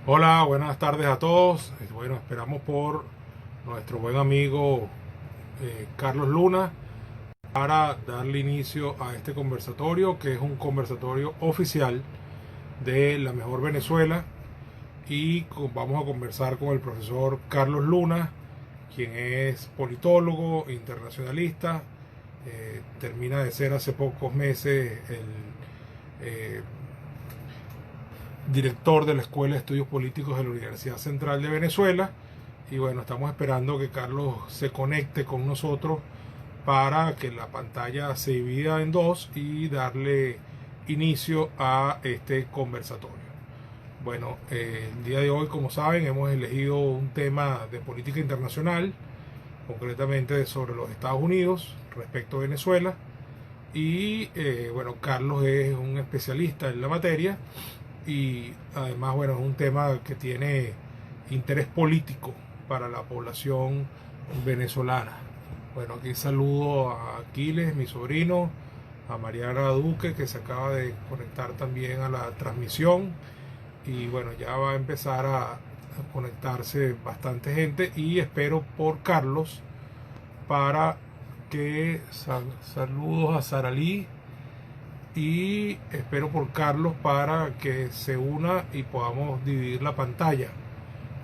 Hola, buenas tardes a todos. Bueno, esperamos por nuestro buen amigo Carlos Luna para darle inicio a este conversatorio, que es un conversatorio oficial de La Mejor Venezuela. Y vamos a conversar con el profesor Carlos Luna, quien es politólogo, internacionalista, termina de ser hace pocos meses el eh, director de la Escuela de Estudios Políticos de la Universidad Central de Venezuela. Y bueno, estamos esperando que Carlos se conecte con nosotros para que la pantalla se divida en dos y darle inicio a este conversatorio. Bueno, el día de hoy, como saben, hemos elegido un tema de política internacional, concretamente sobre los Estados Unidos respecto a Venezuela. Y bueno, Carlos es un especialista en la materia y además, bueno, es un tema que tiene interés político para la población venezolana. Bueno, aquí saludo a Aquiles, mi sobrino, a Mariana Duque, que se acaba de conectar también a la transmisión. Y bueno, ya va a empezar a conectarse bastante gente y espero por Carlos para que saludos a Saralí y espero por Carlos para que se una y podamos dividir la pantalla.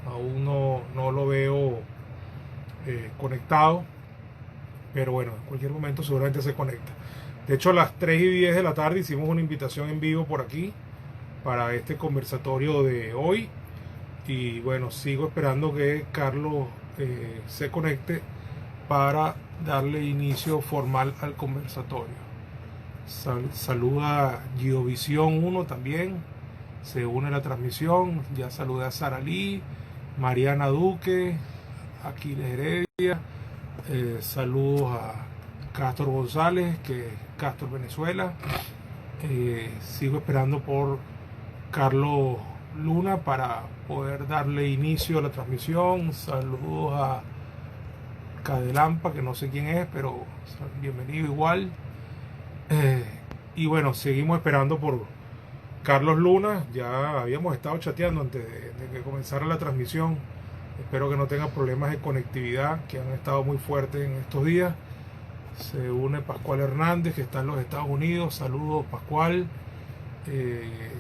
Aún no lo veo conectado, pero bueno, en cualquier momento seguramente se conecta. De hecho, a las 3 y 10 de la tarde hicimos una invitación en vivo por aquí para este conversatorio de hoy. Y bueno, sigo esperando que Carlos se conecte para darle inicio formal al conversatorio. Saluda Giovisión 1 también, se une a la transmisión. Ya saludé a Sara Lee, Mariana Duque, Aquiles Heredia. Saludos a Castro González, que es Castro Venezuela. Sigo esperando por Carlos Luna para poder darle inicio a la transmisión. Saludos a Cadelampa, que no sé quién es, pero bienvenido igual. Eh, y bueno, seguimos esperando por Carlos Luna. Ya habíamos estado chateando antes de que comenzara la transmisión. Espero que no tenga problemas de conectividad, que han estado muy fuertes en estos días. Se une Pascual Hernández, que está en los Estados Unidos. Saludos, Pascual. Eh,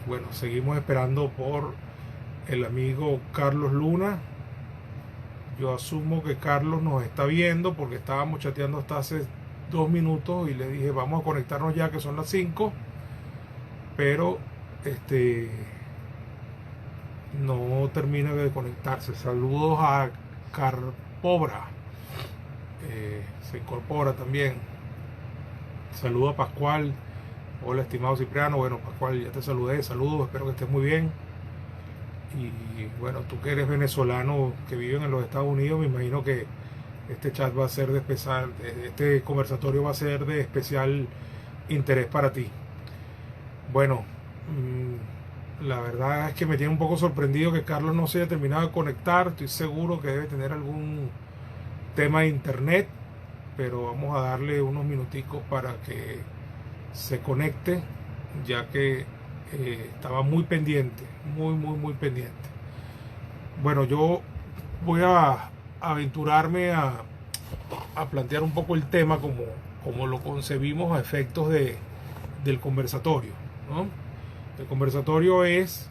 bueno, seguimos esperando por el amigo Carlos Luna. Yo asumo que Carlos nos está viendo porque estábamos chateando hasta hace 2 minutos y le dije vamos a conectarnos ya que son las 5, pero no termina de conectarse. Saludos a Carpobra, se incorpora también. Saludos a Pascual. Hola, estimado Cipriano. Bueno, Pascual, ya te saludé. Saludos, espero que estés muy bien. Y bueno, tú que eres venezolano que vive en los Estados Unidos, me imagino que este chat va a ser de especial, este conversatorio va a ser de especial interés para ti. Bueno, la verdad es que me tiene un poco sorprendido que Carlos no se haya terminado de conectar. Estoy seguro que debe tener algún tema de internet, pero vamos a darle unos minuticos para que se conecte, ya que estaba muy pendiente, muy pendiente. Bueno, yo voy a aventurarme a plantear un poco el tema como lo concebimos a efectos del conversatorio, ¿no? El conversatorio es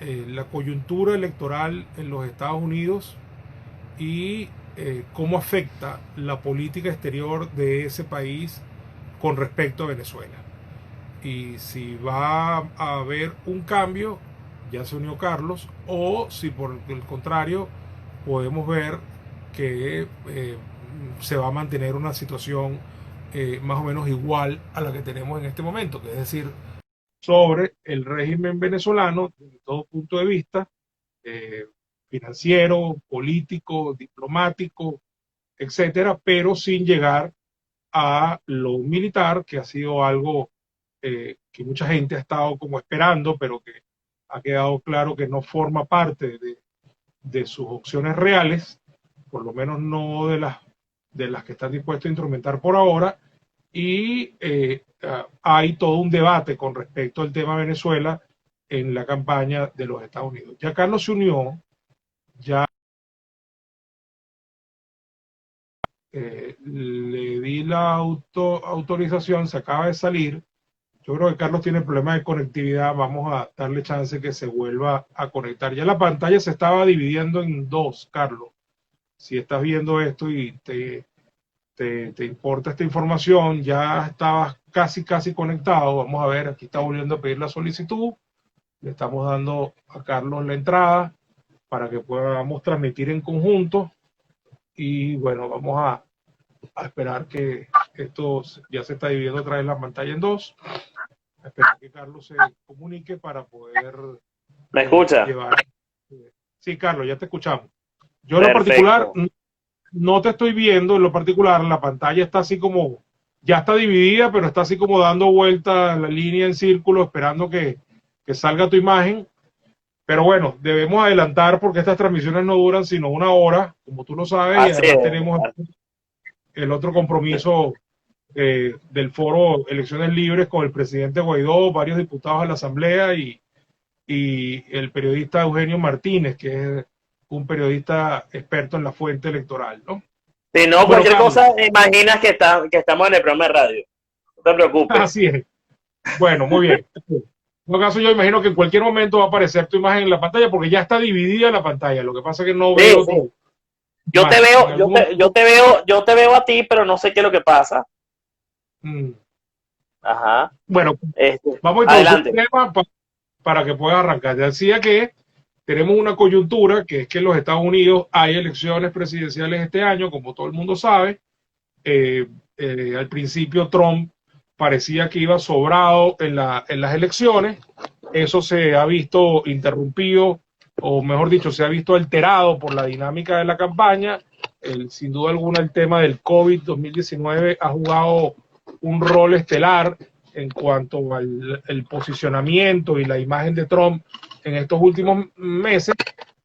la coyuntura electoral en los Estados Unidos y cómo afecta la política exterior de ese país con respecto a Venezuela. Y si va a haber un cambio, ya se unió Carlos, o si por el contrario podemos ver que se va a mantener una situación más o menos igual a la que tenemos en este momento, que es decir, sobre el régimen venezolano desde todo punto de vista, eh, financiero, político, diplomático, etcétera, pero sin llegar a lo militar, que ha sido algo que mucha gente ha estado como esperando, pero que ha quedado claro que no forma parte de sus opciones reales, por lo menos no de las que están dispuestos a instrumentar por ahora. Y hay todo un debate con respecto al tema Venezuela en la campaña de los Estados Unidos. Ya Carlos se unió, ya le di la autorización, se acaba de salir. Yo creo que Carlos tiene problemas de conectividad, vamos a darle chance que se vuelva a conectar. Ya la pantalla se estaba dividiendo en dos, Carlos. Si estás viendo esto y te importa esta información, ya estabas casi conectado. Vamos a ver, aquí está volviendo a pedir la solicitud. Le estamos dando a Carlos la entrada para que podamos transmitir en conjunto. Y bueno, vamos a esperar que esto ya se está dividiendo otra vez la pantalla en dos. A esperar que Carlos se comunique para poder ¿Me escucha? llevar. Sí, Carlos, ya te escuchamos. Yo en lo Perfecto. particular no te estoy viendo, en lo particular la pantalla está así como, ya está dividida, pero está así como dando vuelta la línea en círculo, esperando que salga tu imagen. Pero bueno, debemos adelantar porque estas transmisiones no duran sino una hora, como tú lo sabes, y Así además es. tenemos el otro compromiso del foro Elecciones Libres con el presidente Guaidó, varios diputados de la Asamblea y el periodista Eugenio Martínez, que es un periodista experto en la fuente electoral, ¿no? Si no, Bueno, cualquier Carlos, cosa, imaginas que estamos en el programa de radio. No te preocupes. así es. Bueno, muy bien. En todo caso, yo imagino que en cualquier momento va a aparecer tu imagen en la pantalla porque ya está dividida la pantalla. Lo que pasa es que no Sí, veo sí. tu Yo te imagen. En veo, algún momento, yo te veo a ti, pero no sé qué es lo que pasa. mm, Ajá. bueno, vamos a introducir Adelante. el tema para que pueda arrancar. Decía que tenemos una coyuntura que es que en los Estados Unidos hay elecciones presidenciales este año, como todo el mundo sabe. Al principio Trump parecía que iba sobrado en las elecciones. Eso se ha visto interrumpido, o mejor dicho, se ha visto alterado por la dinámica de la campaña. Sin duda alguna, el tema del COVID 2019 ha jugado un rol estelar en cuanto al el posicionamiento y la imagen de Trump en estos últimos meses.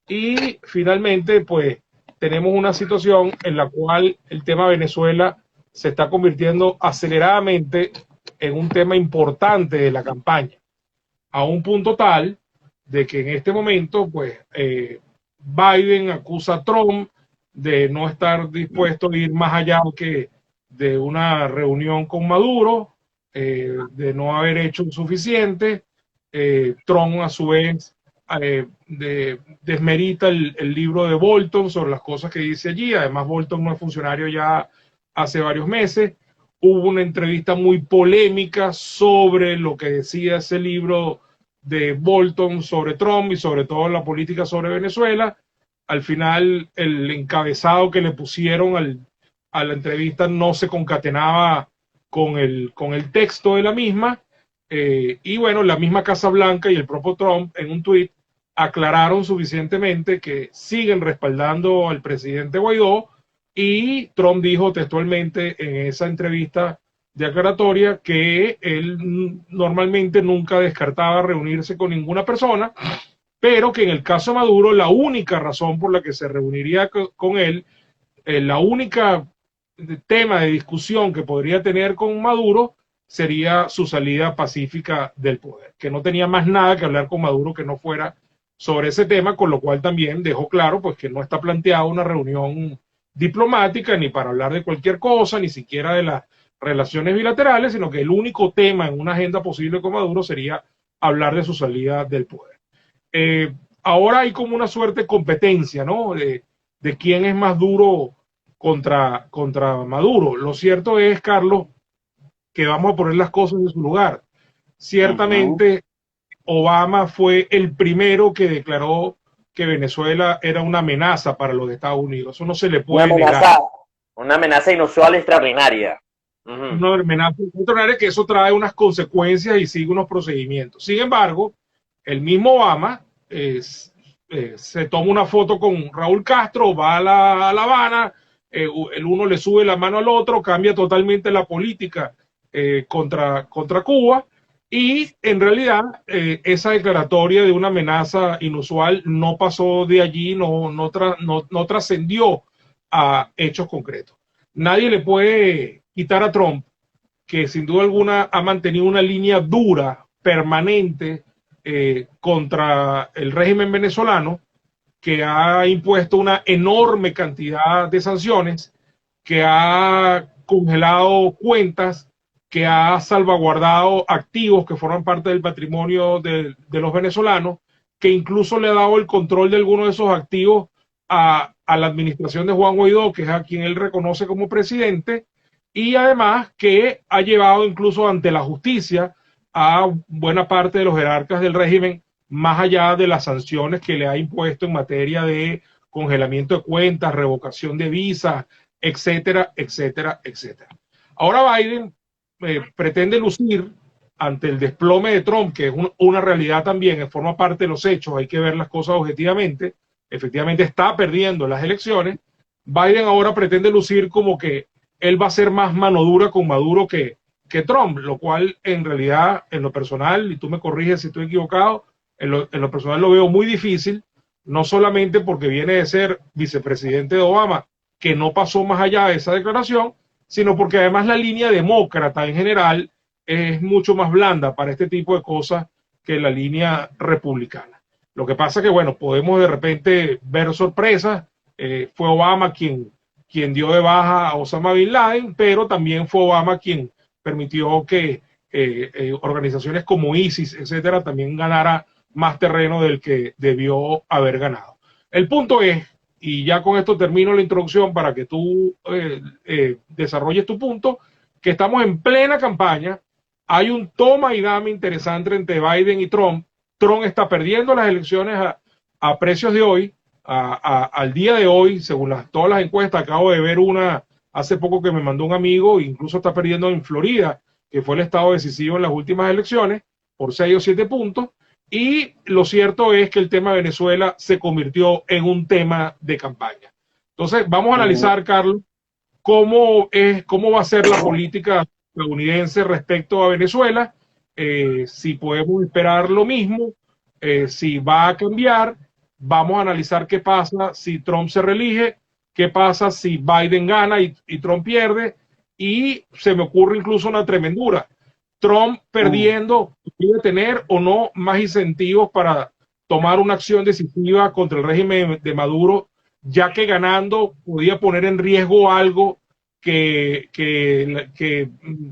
Y finalmente, pues, tenemos una situación en la cual el tema Venezuela se está convirtiendo aceleradamente en un tema importante de la campaña, a un punto tal de que en este momento, pues, Biden acusa a Trump de no estar dispuesto a ir más allá que de una reunión con Maduro, de no haber hecho suficiente. Trump, a su vez, desmerita el libro de Bolton sobre las cosas que dice allí. Además, Bolton no es funcionario ya hace varios meses. Hubo una entrevista muy polémica sobre lo que decía ese libro de Bolton sobre Trump y sobre todo la política sobre Venezuela. Al final, el encabezado que le pusieron a la entrevista no se concatenaba con el texto de la misma. Y bueno, la misma Casa Blanca y el propio Trump en un tuit aclararon suficientemente que siguen respaldando al presidente Guaidó, y Trump dijo textualmente en esa entrevista de aclaratoria que él normalmente nunca descartaba reunirse con ninguna persona, pero que en el caso de Maduro la única razón por la que se reuniría con él, la única tema de discusión que podría tener con Maduro sería su salida pacífica del poder, que no tenía más nada que hablar con Maduro que no fuera sobre ese tema, con lo cual también dejó claro pues que no está planteada una reunión diplomática ni para hablar de cualquier cosa, ni siquiera de las relaciones bilaterales, sino que el único tema en una agenda posible con Maduro sería hablar de su salida del poder. Ahora hay como una suerte de competencia, ¿no? De quién es más duro contra Maduro. Lo cierto es, Carlos, que vamos a poner las cosas en su lugar. Ciertamente, Obama fue el primero que declaró que Venezuela era una amenaza para los Estados Unidos. Eso no se le puede negar. Una amenaza inusual y extraordinaria. Una amenaza extraordinaria, que eso trae unas consecuencias y sigue unos procedimientos. Sin embargo, el mismo Obama se toma una foto con Raúl Castro, va a La Habana, el uno le sube la mano al otro, cambia totalmente la política contra Cuba, y en realidad esa declaratoria de una amenaza inusual no pasó de allí, no trascendió a hechos concretos. Nadie le puede quitar a Trump, que sin duda alguna ha mantenido una línea dura, permanente, contra el régimen venezolano, que ha impuesto una enorme cantidad de sanciones, que ha congelado cuentas, que ha salvaguardado activos que forman parte del patrimonio de los venezolanos, que incluso le ha dado el control de algunos de esos activos a la administración de Juan Guaidó, que es a quien él reconoce como presidente, y además que ha llevado incluso ante la justicia a buena parte de los jerarcas del régimen, más allá de las sanciones que le ha impuesto en materia de congelamiento de cuentas, revocación de visas, etcétera, etcétera, etcétera. Ahora Biden pretende lucir ante el desplome de Trump, que es una realidad también, forma parte de los hechos, hay que ver las cosas objetivamente, efectivamente está perdiendo las elecciones. Biden ahora pretende lucir como que él va a ser más mano dura con Maduro que Trump, lo cual en realidad, en lo personal, y tú me corriges si estoy equivocado, en lo personal lo veo muy difícil, no solamente porque viene de ser vicepresidente de Obama, que no pasó más allá de esa declaración, sino porque además la línea demócrata en general es mucho más blanda para este tipo de cosas que la línea republicana. Lo que pasa que, bueno, podemos de repente ver sorpresas. Fue Obama quien dio de baja a Osama Bin Laden, pero también fue Obama quien permitió que organizaciones como ISIS, etcétera, también ganara más terreno del que debió haber ganado. El punto es, y ya con esto termino la introducción para que tú desarrolles tu punto, que estamos en plena campaña, hay un toma y dame interesante entre Biden y Trump. Trump está perdiendo las elecciones a precios de hoy, al día de hoy, según todas las encuestas. Acabo de ver una hace poco que me mandó un amigo, incluso está perdiendo en Florida, que fue el estado decisivo en las últimas elecciones, por 6 o 7 puntos. Y lo cierto es que el tema de Venezuela se convirtió en un tema de campaña. Entonces, vamos a analizar, Carlos, cómo va a ser la política estadounidense respecto a Venezuela, si podemos esperar lo mismo, si va a cambiar. Vamos a analizar qué pasa si Trump se reelige, qué pasa si Biden gana y Trump pierde, y se me ocurre incluso una tremendura. Trump perdiendo, ¿puede tener o no más incentivos para tomar una acción decisiva contra el régimen de Maduro, ya que ganando podía poner en riesgo algo que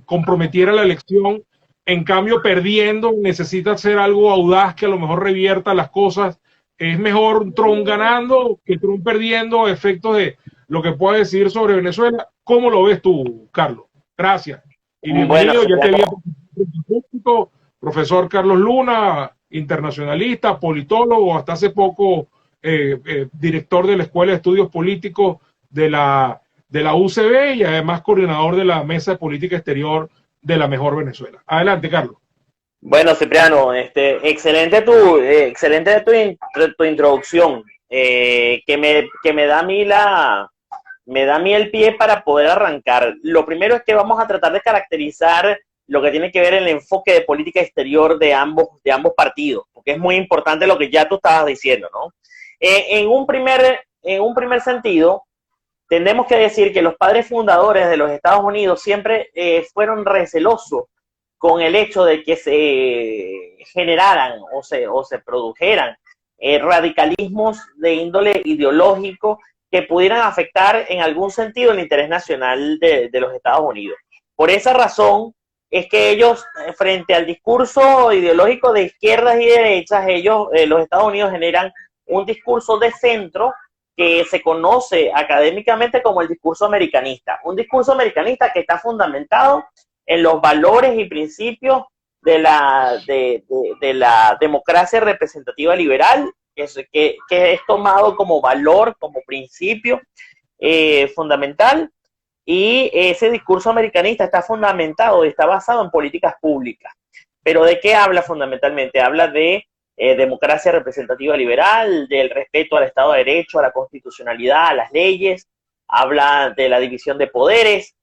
comprometiera la elección? En cambio, perdiendo, necesita hacer algo audaz que a lo mejor revierta las cosas. Es mejor Trump ganando que Trump perdiendo, a efectos de lo que pueda decir sobre Venezuela. ¿Cómo lo ves tú, Carlos? Gracias. Y bienvenido, ya te había público, profesor Carlos Luna, internacionalista, politólogo, hasta hace poco director de la Escuela de Estudios Políticos de la UCB y además coordinador de la Mesa de Política Exterior de la Mejor Venezuela. Adelante, Carlos. Bueno, Cipriano, excelente tu introducción, que me da a mí el pie para poder arrancar. Lo primero es que vamos a tratar de caracterizar lo que tiene que ver el enfoque de política exterior de ambos partidos, porque es muy importante lo que ya tú estabas diciendo, ¿no? En un primer sentido, tenemos que decir que los padres fundadores de los Estados Unidos siempre fueron recelosos con el hecho de que se generaran o se produjeran radicalismos de índole ideológico que pudieran afectar en algún sentido el interés nacional de los Estados Unidos. Por esa razón es que ellos, frente al discurso ideológico de izquierdas y derechas, los Estados Unidos generan un discurso de centro que se conoce académicamente como el discurso americanista. Un discurso americanista que está fundamentado en los valores y principios de la democracia representativa liberal, que es tomado como valor, como principio fundamental, y ese discurso americanista está fundamentado y está basado en políticas públicas. ¿Pero de qué habla fundamentalmente? Habla de democracia representativa liberal, del respeto al Estado de Derecho, a la constitucionalidad, a las leyes, habla de la división de poderes,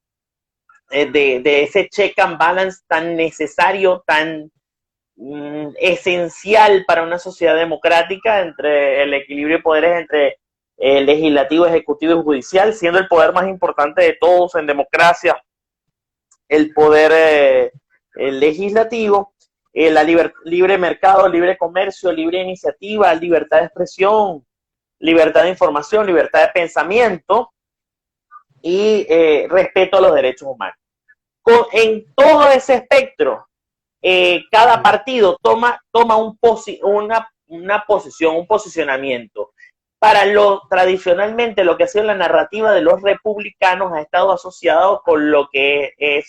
de ese check and balance tan necesario, tan esencial para una sociedad democrática, entre el equilibrio de poderes entre legislativo, ejecutivo y judicial, siendo el poder más importante de todos en democracia el poder legislativo. libre mercado, libre comercio, libre iniciativa, libertad de expresión, libertad de información, libertad de pensamiento y respeto a los derechos humanos. En todo ese espectro, cada partido toma una posición, un posicionamiento. Para tradicionalmente lo que ha sido la narrativa de los republicanos ha estado asociado con lo que es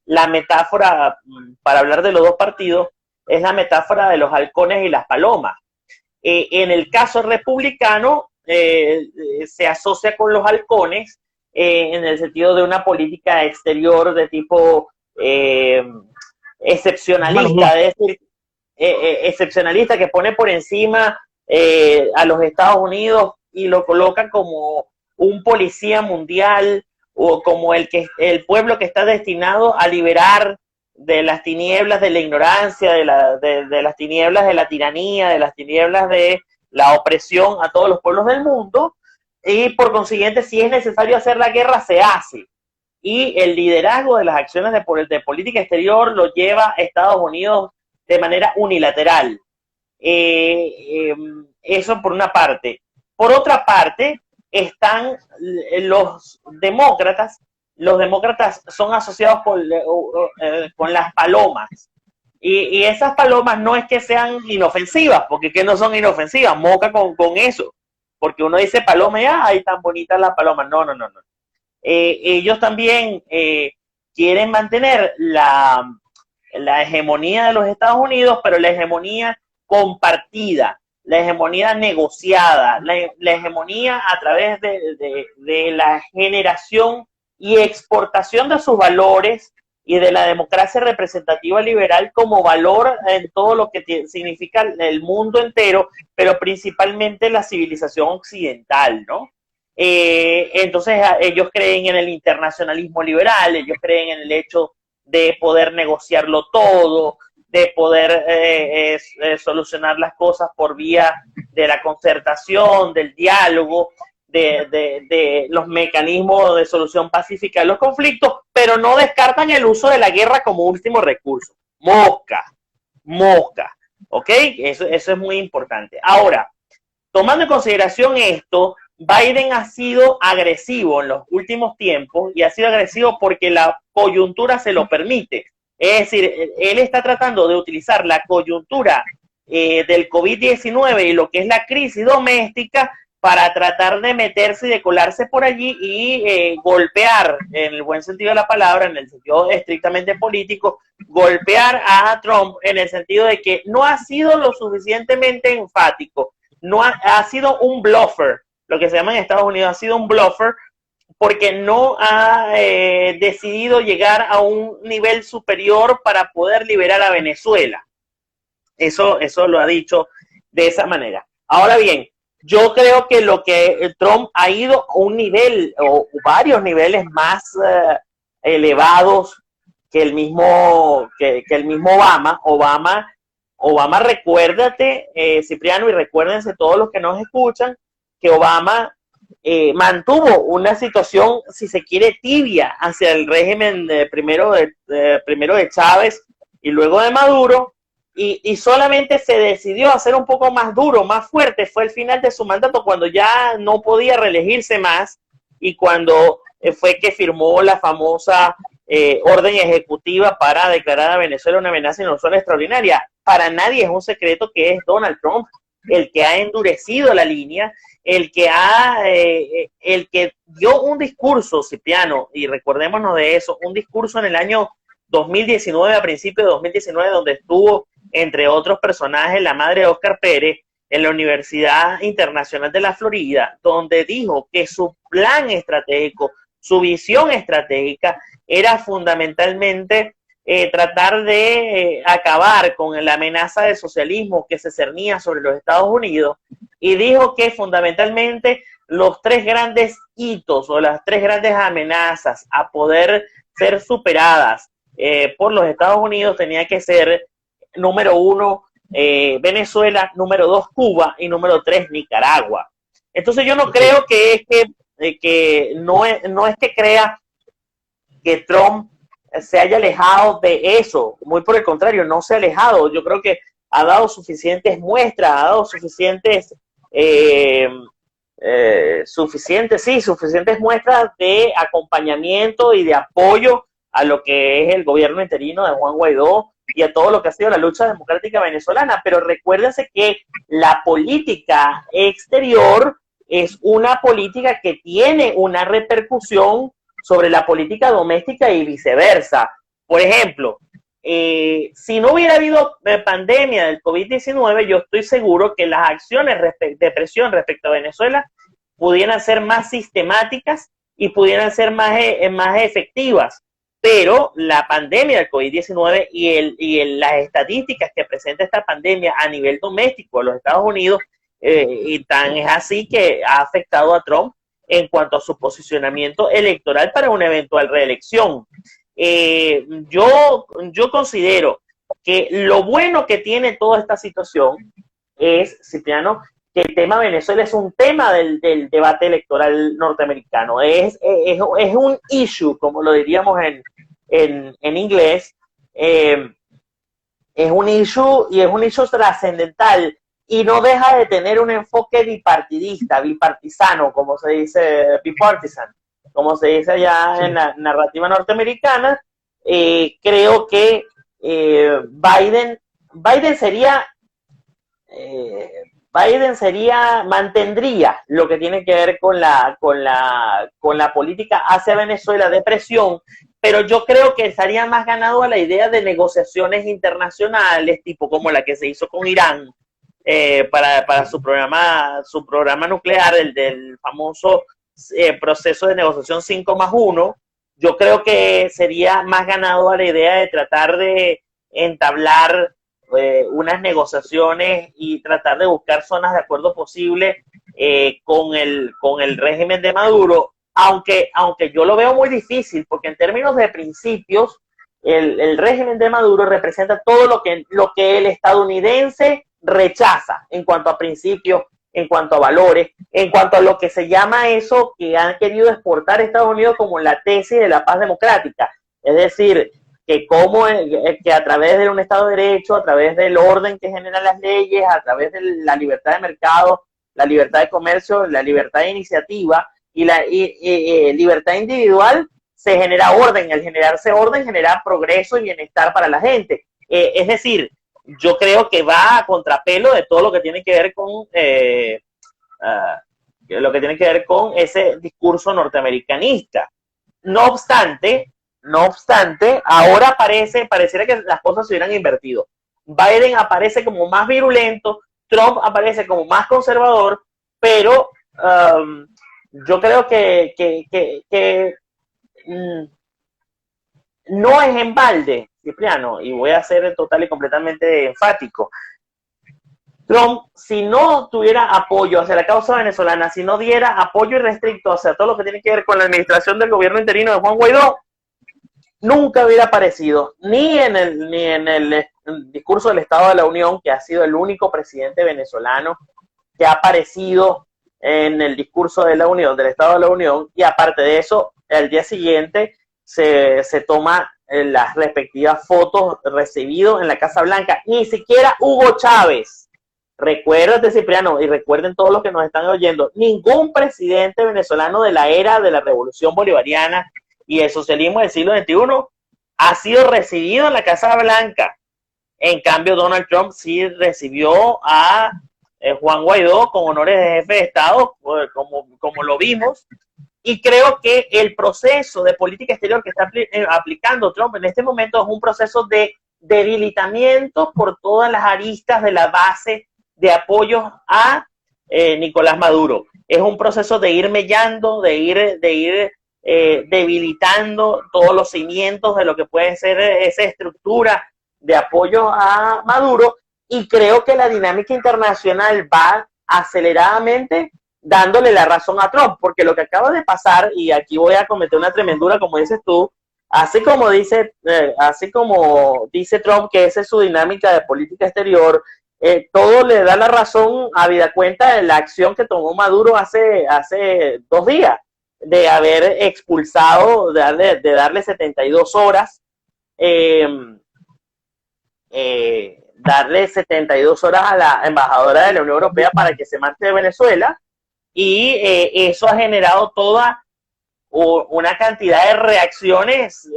la metáfora, para hablar de los dos partidos, es la metáfora de los halcones y las palomas. En el caso republicano, se asocia con los halcones en el sentido de una política exterior de tipo excepcionalista, es decir, excepcionalista que pone por encima a los Estados Unidos y lo coloca como un policía mundial o como el pueblo que está destinado a liberar de las tinieblas de la ignorancia, de las tinieblas de la tiranía, de las tinieblas de la opresión a todos los pueblos del mundo, y por consiguiente, si es necesario hacer la guerra, se hace. Y el liderazgo de las acciones de política exterior lo lleva Estados Unidos de manera unilateral. Eso por una parte. Por otra parte, están los demócratas. Los demócratas son asociados con las palomas. Y esas palomas no es que sean inofensivas, porque que no son inofensivas, moca con eso. Porque uno dice paloma y ay, tan bonitas las palomas. No. Ellos también quieren mantener la hegemonía de los Estados Unidos, pero la hegemonía compartida, la hegemonía negociada, la hegemonía a través de la generación y exportación de sus valores y de la democracia representativa liberal como valor en todo lo que significa el mundo entero, pero principalmente la civilización occidental, ¿no? Entonces ellos creen en el internacionalismo liberal, ellos creen en el hecho de poder negociarlo todo, de poder solucionar las cosas por vía de la concertación, del diálogo, de los mecanismos de solución pacífica de los conflictos, pero no descartan el uso de la guerra como último recurso. Mosca, ¿ok? Eso es muy importante. Ahora, tomando en consideración esto, Biden ha sido agresivo en los últimos tiempos y ha sido agresivo porque la coyuntura se lo permite. Es decir, él está tratando de utilizar la coyuntura del COVID-19 y lo que es la crisis doméstica para tratar de meterse y de colarse por allí y golpear, en el buen sentido de la palabra, en el sentido estrictamente político, golpear a Trump en el sentido de que no ha sido lo suficientemente enfático, ha sido un bluffer, lo que se llama en Estados Unidos, ha sido un bluffer porque no ha decidido llegar a un nivel superior para poder liberar a Venezuela. Eso lo ha dicho de esa manera. Ahora bien, yo creo que lo que Trump ha ido a un nivel o varios niveles más elevados que el mismo Obama. Obama, recuérdate, Cipriano, y recuérdense todos los que nos escuchan, que Obama mantuvo una situación, si se quiere, tibia hacia el régimen primero de Chávez y luego de Maduro, y solamente se decidió a ser un poco más duro, más fuerte, fue el final de su mandato, cuando ya no podía reelegirse más, y cuando fue que firmó la famosa orden ejecutiva para declarar a Venezuela una amenaza inusual extraordinaria. Para nadie es un secreto que es Donald Trump el que ha endurecido la línea, el que dio un discurso, Cipriano, y recordémonos de eso, un discurso en el año 2019, a principios de 2019, donde estuvo, entre otros personajes, la madre de Oscar Pérez, en la Universidad Internacional de la Florida, donde dijo que su plan estratégico, su visión estratégica, era fundamentalmente tratar de acabar con la amenaza del socialismo que se cernía sobre los Estados Unidos, y dijo que fundamentalmente los tres grandes hitos o las tres grandes amenazas a poder ser superadas por los Estados Unidos tenía que ser, número 1, Venezuela, número 2, Cuba, y número 3, Nicaragua. Entonces yo no creo que no es que crea que Trump se haya alejado de eso, muy por el contrario, no se ha alejado. Yo creo que ha dado suficientes muestras, ha dado suficientes suficientes muestras de acompañamiento y de apoyo a lo que es el gobierno interino de Juan Guaidó y a todo lo que ha sido la lucha democrática venezolana. Pero recuérdense que la política exterior es una política que tiene una repercusión sobre la política doméstica y viceversa. Por ejemplo, si no hubiera habido pandemia del COVID-19, yo estoy seguro que las acciones de presión respecto a Venezuela pudieran ser más sistemáticas y pudieran ser más efectivas. Pero la pandemia del COVID-19 y las estadísticas que presenta esta pandemia a nivel doméstico en los Estados Unidos, y tan es así que ha afectado a Trump en cuanto a su posicionamiento electoral para una eventual reelección. Yo considero que lo bueno que tiene toda esta situación es, Cipriano, que el tema Venezuela es un tema del debate electoral norteamericano. Es un issue, como lo diríamos en inglés. Es un issue y es un issue trascendental y no deja de tener un enfoque bipartidista, bipartisano, como se dice, bipartisan, como se dice allá en la narrativa norteamericana. Creo que Biden mantendría lo que tiene que ver con la política hacia Venezuela de presión, pero yo creo que estaría más ganado a la idea de negociaciones internacionales, tipo como la que se hizo con Irán, para su programa nuclear, el del famoso proceso de negociación 5+1. Yo creo que sería más ganado a la idea de tratar de entablar unas negociaciones y tratar de buscar zonas de acuerdo posible con el régimen de Maduro, aunque yo lo veo muy difícil, porque en términos de principios, el régimen de Maduro representa todo lo que el estadounidense rechaza en cuanto a principios, en cuanto a valores, en cuanto a lo que se llama eso que han querido exportar Estados Unidos como la tesis de la paz democrática. Es decir, que a través de un Estado de Derecho, a través del orden que generan las leyes, a través de la libertad de mercado, la libertad de comercio, la libertad de iniciativa y la libertad individual, se genera orden. Al generarse orden, genera progreso y bienestar para la gente. Es decir, yo creo que va a contrapelo de todo lo que tiene que ver con ese discurso norteamericanista. No obstante, ahora pareciera que las cosas se hubieran invertido. Biden aparece como más virulento, Trump aparece como más conservador, pero yo creo que no es en balde, Cipriano, y voy a ser total y completamente enfático. Trump, si no tuviera apoyo hacia la causa venezolana, si no diera apoyo irrestricto hacia todo lo que tiene que ver con la administración del gobierno interino de Juan Guaidó, nunca hubiera aparecido ni en el discurso del Estado de la Unión, que ha sido el único presidente venezolano que ha aparecido en el discurso de la Unión, del Estado de la Unión, y aparte de eso, al día siguiente se toma las respectivas fotos recibidas en la Casa Blanca. Ni siquiera Hugo Chávez, recuérdate, Cipriano, y recuerden todos los que nos están oyendo, ningún presidente venezolano de la era de la Revolución Bolivariana y el socialismo del siglo XXI ha sido recibido en la Casa Blanca. En cambio, Donald Trump sí recibió a Juan Guaidó con honores de jefe de Estado, como lo vimos, y creo que el proceso de política exterior que está aplicando Trump en este momento es un proceso de debilitamiento por todas las aristas de la base de apoyo a Nicolás Maduro. Es un proceso de ir mellando, de ir debilitando todos los cimientos de lo que puede ser esa estructura de apoyo a Maduro, y creo que la dinámica internacional va aceleradamente dándole la razón a Trump, porque lo que acaba de pasar, y aquí voy a cometer una tremendura como dices tú, así como dice Trump que esa es su dinámica de política exterior, todo le da la razón a vida cuenta de la acción que tomó Maduro hace 2 días, de haber expulsado, de darle 72 horas eh, darle 72 horas a la embajadora de la Unión Europea para que se marche de Venezuela, y eso ha generado toda una cantidad de reacciones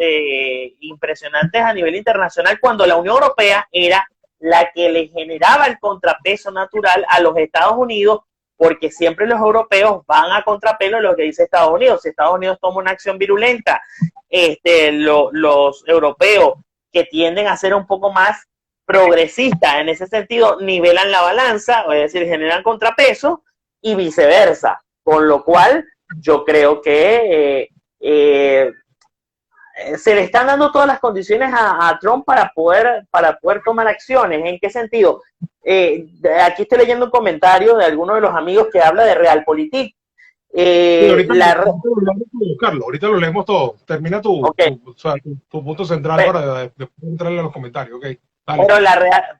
impresionantes a nivel internacional, cuando la Unión Europea era la que le generaba el contrapeso natural a los Estados Unidos, porque siempre los europeos van a contrapelo de lo que dice Estados Unidos. Si Estados Unidos toma una acción virulenta, los europeos, que tienden a ser un poco más progresistas en ese sentido, nivelan la balanza, es decir, generan contrapeso, y viceversa, con lo cual yo creo que se le están dando todas las condiciones a Trump para poder tomar acciones. ¿En qué sentido? Aquí estoy leyendo un comentario de alguno de los amigos que habla de Realpolitik. Sí, ahorita lo leemos todo. Termina Okay. tu punto central para después entrarle a los comentarios. Okay.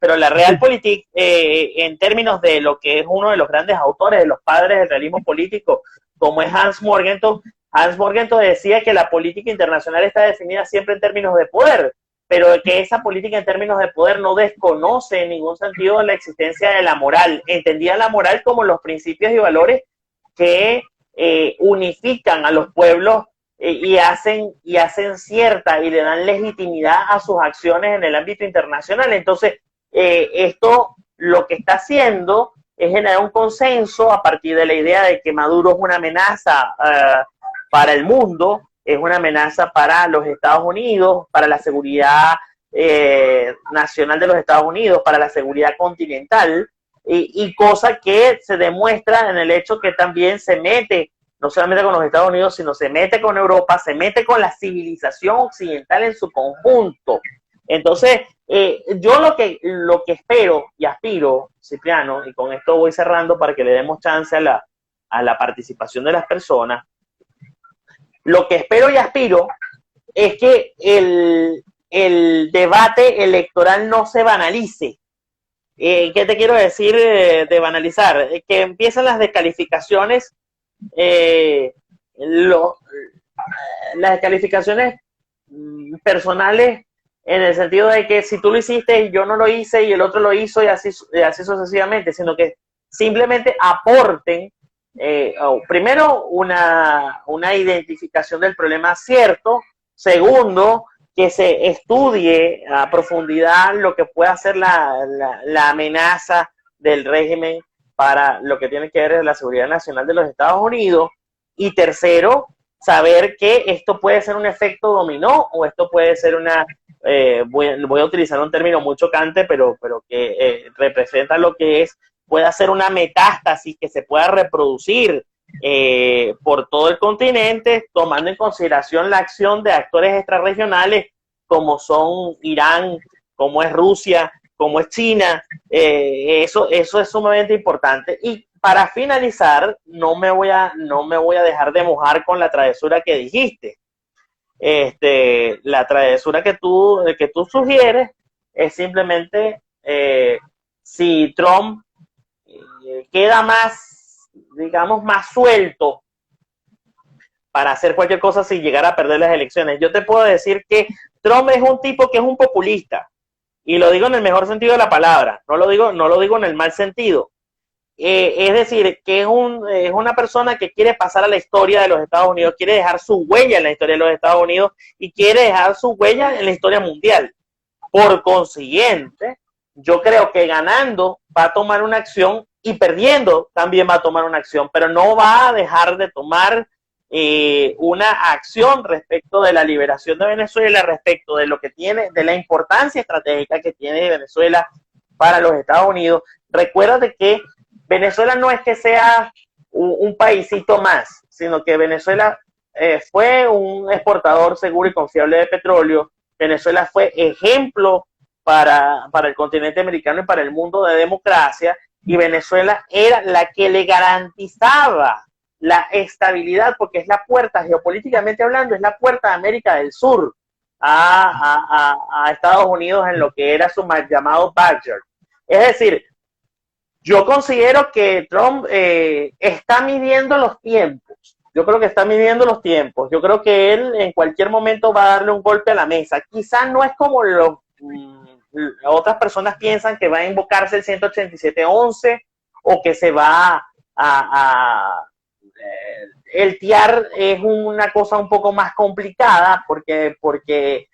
Pero la Realpolitik, en términos de lo que es uno de los grandes autores de los padres del realismo político, como es Hans Morgenthau decía que la política internacional está definida siempre en términos de poder, pero que esa política en términos de poder no desconoce en ningún sentido la existencia de la moral. Entendía la moral como los principios y valores que unifican a los pueblos y hacen cierta y le dan legitimidad a sus acciones en el ámbito internacional. Entonces, esto lo que está haciendo es generar un consenso a partir de la idea de que Maduro es una amenaza para el mundo, es una amenaza para los Estados Unidos, para la seguridad nacional de los Estados Unidos, para la seguridad continental, y cosa que se demuestra en el hecho que también se mete no solamente con los Estados Unidos, sino se mete con Europa, se mete con la civilización occidental en su conjunto. Entonces, yo lo que espero y aspiro, Cipriano, y con esto voy cerrando para que le demos chance a la participación de las personas, lo que espero y aspiro es que el debate electoral no se banalice. ¿Qué te quiero decir de banalizar? Que empiezan las descalificaciones, las descalificaciones personales, en el sentido de que si tú lo hiciste y yo no lo hice y el otro lo hizo, y así sucesivamente, sino que simplemente aporten primero una identificación del problema cierto, segundo, que se estudie a profundidad lo que pueda ser la amenaza del régimen para lo que tiene que ver con la seguridad nacional de los Estados Unidos, y tercero, saber que esto puede ser un efecto dominó, o esto puede ser voy a utilizar un término muy chocante, pero que representa lo que es, puede ser una metástasis que se pueda reproducir por todo el continente, tomando en consideración la acción de actores extrarregionales como son Irán, como es Rusia, como es China. Eso es sumamente importante. Y para finalizar, no me voy a dejar de mojar con la travesura que dijiste. La travesura que tú sugieres es simplemente si Trump queda más, digamos, más suelto para hacer cualquier cosa sin llegar a perder las elecciones. Yo te puedo decir que Trump es un tipo que es un populista, y lo digo en el mejor sentido de la palabra, no lo digo en el mal sentido. Es decir, que es una persona que quiere pasar a la historia de los Estados Unidos, quiere dejar su huella en la historia de los Estados Unidos y quiere dejar su huella en la historia mundial. Por consiguiente, yo creo que ganando va a tomar una acción y perdiendo también va a tomar una acción, pero no va a dejar de tomar una acción respecto de la liberación de Venezuela, respecto de lo que tiene, de la importancia estratégica que tiene Venezuela para los Estados Unidos. Recuérdate que Venezuela no es que sea un paísito más, sino que Venezuela fue un exportador seguro y confiable de petróleo. Venezuela fue ejemplo para el continente americano y para el mundo de democracia, y Venezuela era la que le garantizaba la estabilidad, porque es la puerta, geopolíticamente hablando, es la puerta de América del Sur a Estados Unidos en lo que era su mal llamado backyard. Es decir, yo considero que Trump está midiendo los tiempos, Yo creo que está midiendo los tiempos. Yo creo que él en cualquier momento va a darle un golpe a la mesa. Quizás no es como otras personas piensan, que va a invocarse el 187.11 o que se va el TIAR es una cosa un poco más complicada porque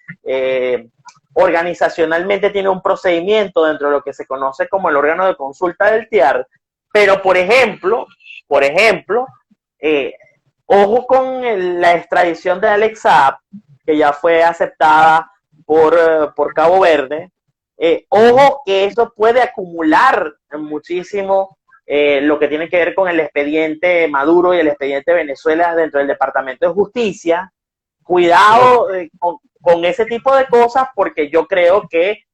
organizacionalmente tiene un procedimiento dentro de lo que se conoce como el órgano de consulta del TIAR. Pero, por ejemplo, ojo con la extradición de Alex Saab, que ya fue aceptada por Cabo Verde. Ojo que eso puede acumular muchísimo lo que tiene que ver con el expediente Maduro y el expediente Venezuela dentro del Departamento de Justicia. Cuidado con ese tipo de cosas, porque yo creo que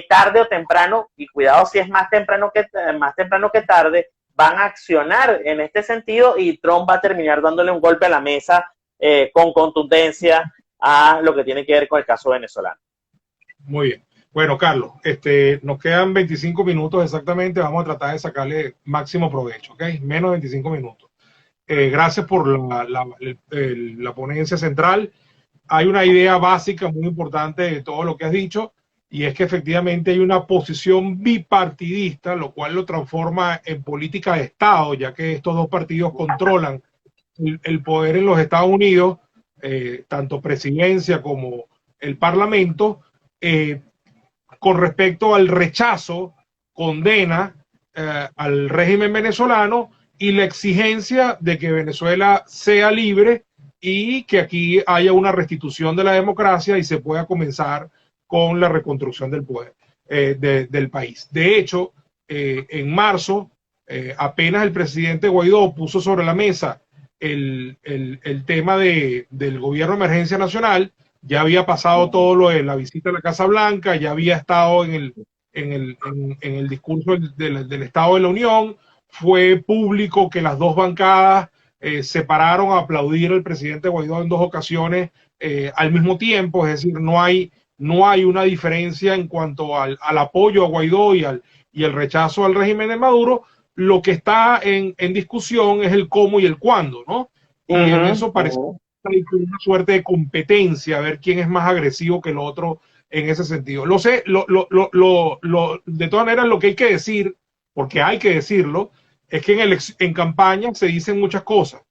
tarde o temprano, y cuidado si es más temprano que tarde, van a accionar en este sentido y Trump va a terminar dándole un golpe a la mesa con contundencia a lo que tiene que ver con el caso venezolano. Muy bien. Bueno, Carlos, nos quedan 25 minutos exactamente. Vamos a tratar de sacarle máximo provecho, ¿ok? Menos de 25 minutos. Gracias por la ponencia central. Hay una idea básica muy importante de todo lo que has dicho, y es que efectivamente hay una posición bipartidista, lo cual lo transforma en política de Estado, ya que estos dos partidos controlan el poder en los Estados Unidos, tanto presidencia como el Parlamento. Con respecto al rechazo, condena al régimen venezolano y la exigencia de que Venezuela sea libre y que aquí haya una restitución de la democracia y se pueda comenzar con la reconstrucción del poder del país. De hecho, en marzo, apenas el presidente Guaidó puso sobre la mesa el tema del gobierno de emergencia nacional. Ya había pasado todo lo de la visita a la Casa Blanca, ya había estado en el discurso del Estado de la Unión. Fue público que las dos bancadas se pararon a aplaudir al presidente Guaidó en dos ocasiones al mismo tiempo. Es decir, no hay una diferencia en cuanto al apoyo a Guaidó y el rechazo al régimen de Maduro. Lo que está en discusión es el cómo y el cuándo, ¿no? Y en eso parece una suerte de competencia, a ver quién es más agresivo que el otro en ese sentido. Lo sé, de todas maneras, lo que hay que decir, porque hay que decirlo, es que en campaña se dicen muchas cosas.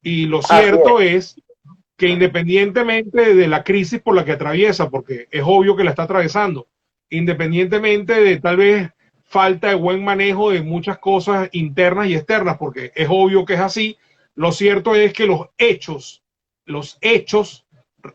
Y lo cierto es que independientemente de la crisis por la que atraviesa, porque es obvio que la está atravesando, independientemente de tal vez falta de buen manejo de muchas cosas internas y externas, porque es obvio que es así, lo cierto es que los hechos,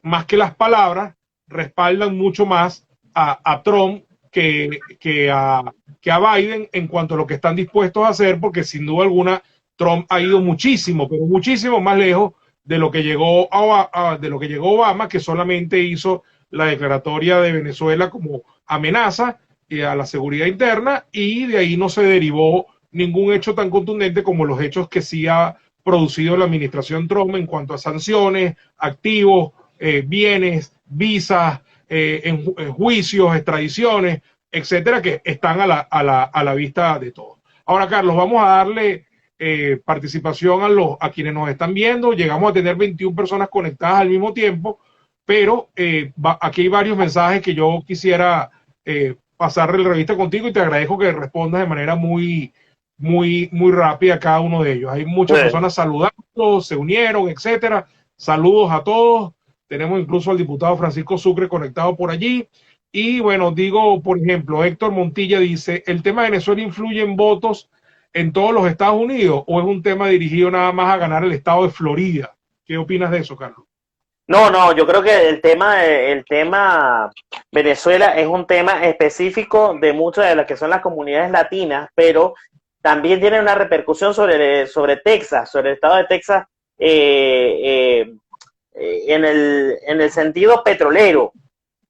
más que las palabras, respaldan mucho más a Trump que a Biden en cuanto a lo que están dispuestos a hacer, porque sin duda alguna Trump ha ido muchísimo, pero muchísimo más lejos de lo que llegó Obama, que solamente hizo la declaratoria de Venezuela como amenaza a la seguridad interna, y de ahí no se derivó ningún hecho tan contundente como los hechos que sí ha producido la administración Trump en cuanto a sanciones, activos, bienes, visas, en juicios, extradiciones, etcétera, que están a la vista de todos. Ahora, Carlos, vamos a darle participación a quienes nos están viendo. Llegamos a tener 21 personas conectadas al mismo tiempo, pero aquí hay varios mensajes que yo quisiera pasar la revista contigo, y te agradezco que respondas de manera muy rápida a cada uno de ellos. Hay muchas personas saludando, se unieron, etcétera. Saludos a todos. Tenemos incluso al diputado Francisco Sucre conectado por allí. Y bueno, digo, por ejemplo, Héctor Montilla dice, ¿el tema de Venezuela influye en votos en todos los Estados Unidos o es un tema dirigido nada más a ganar el estado de Florida? ¿Qué opinas de eso, Carlos? No, yo creo que el tema Venezuela es un tema específico de muchas de las que son las comunidades latinas, pero también tiene una repercusión sobre Texas, sobre el estado de Texas, en el sentido petrolero,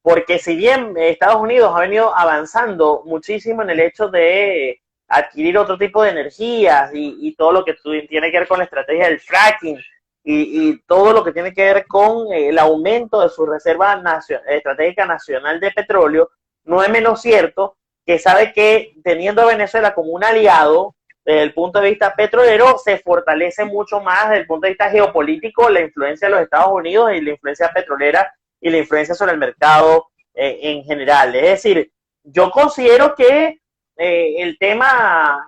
porque si bien Estados Unidos ha venido avanzando muchísimo en el hecho de adquirir otro tipo de energías y todo lo que tiene que ver con la estrategia del fracking y todo lo que tiene que ver con el aumento de su reserva estratégica nacional de petróleo, no es menos cierto que sabe que teniendo a Venezuela como un aliado, desde el punto de vista petrolero, se fortalece mucho más desde el punto de vista geopolítico la influencia de los Estados Unidos y la influencia petrolera y la influencia sobre el mercado en general. Es decir, yo considero que el tema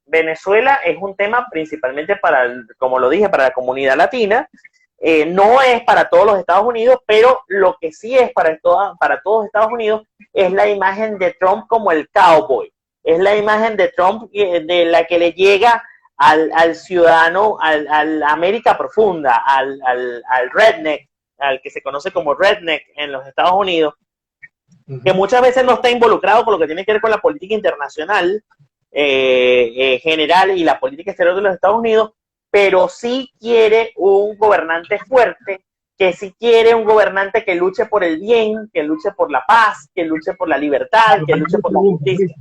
Venezuela es un tema principalmente como lo dije, para la comunidad latina. No es para todos los Estados Unidos, pero lo que sí es para todos Estados Unidos es la imagen de Trump como el cowboy. Es la imagen de Trump de la que le llega al ciudadano, al América profunda, al redneck, al que se conoce como redneck en los Estados Unidos, que muchas veces no está involucrado con lo que tiene que ver con la política internacional general y la política exterior de los Estados Unidos, pero sí quiere un gobernante fuerte, que sí quiere un gobernante que luche por el bien, que luche por la paz, que luche por la libertad, que luche por la justicia.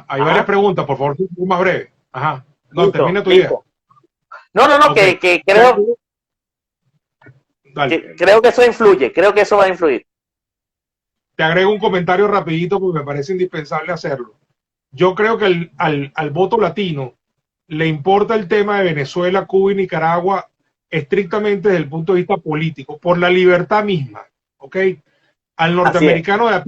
Hay varias preguntas, por favor, un más breve. Ajá. No, listo, termina tu idea. No, okay. que creo que eso influye, creo que eso va a influir. Te agrego un comentario rapidito porque me parece indispensable hacerlo. Yo creo que al voto latino le importa el tema de Venezuela, Cuba y Nicaragua estrictamente desde el punto de vista político, por la libertad misma, ¿ok? Al norteamericano de a